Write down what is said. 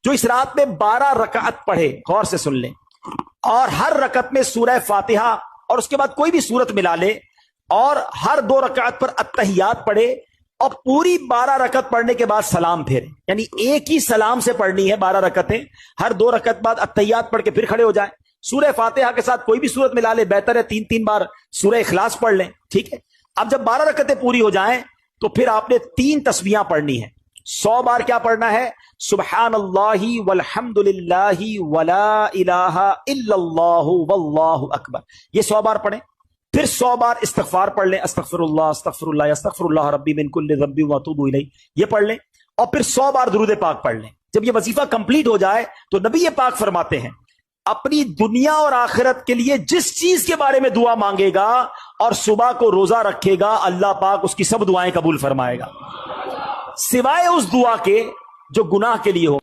جو اس رات میں 12 رکعت پڑھے، غور سے سن لیں، اور ہر رکعت میں سورہ فاتحہ اور اس کے بعد کوئی بھی سورت ملا لے، اور ہر 2 رکعت پر التحیات پڑھے، اور پوری 12 رکعت پڑھنے کے بعد سلام پھیرے، یعنی ایک ہی سلام سے پڑھنی ہے 12 رکعتیں، ہر 2 رکعت بعد التحیات پڑھ کے پھر کھڑے ہو جائیں، سورہ فاتحہ کے ساتھ کوئی بھی سورت ملا لے، بہتر ہے 3 بار سورہ اخلاص پڑھ لیں، ٹھیک ہے۔ اب جب 12 رکعتیں پوری ہو جائیں تو پھر آپ نے 3 تسبیحاں پڑھنی ہیں، 100 بار کیا پڑھنا ہے؟ سبحان اللہ والحمد للہ ولا الہ الا اللہ واللہ اکبر، یہ 100 بار پڑھیں۔ پھر 100 بار استغفار پڑھ لیں، استغفر اللہ استغفر اللہ ربی من کل ذنب واتوب الیہ، یہ پڑھ لیں، اور پھر 100 بار درود پاک پڑھ لیں۔ جب یہ وظیفہ کمپلیٹ ہو جائے تو نبی پاک فرماتے ہیں اپنی دنیا اور آخرت کے لیے جس چیز کے بارے میں دعا مانگے گا اور صبح کو روزہ رکھے گا، اللہ پاک اس کی سب دعائیں قبول فرمائے گا، سوائے اس دعا کے جو گناہ کے لیے ہو۔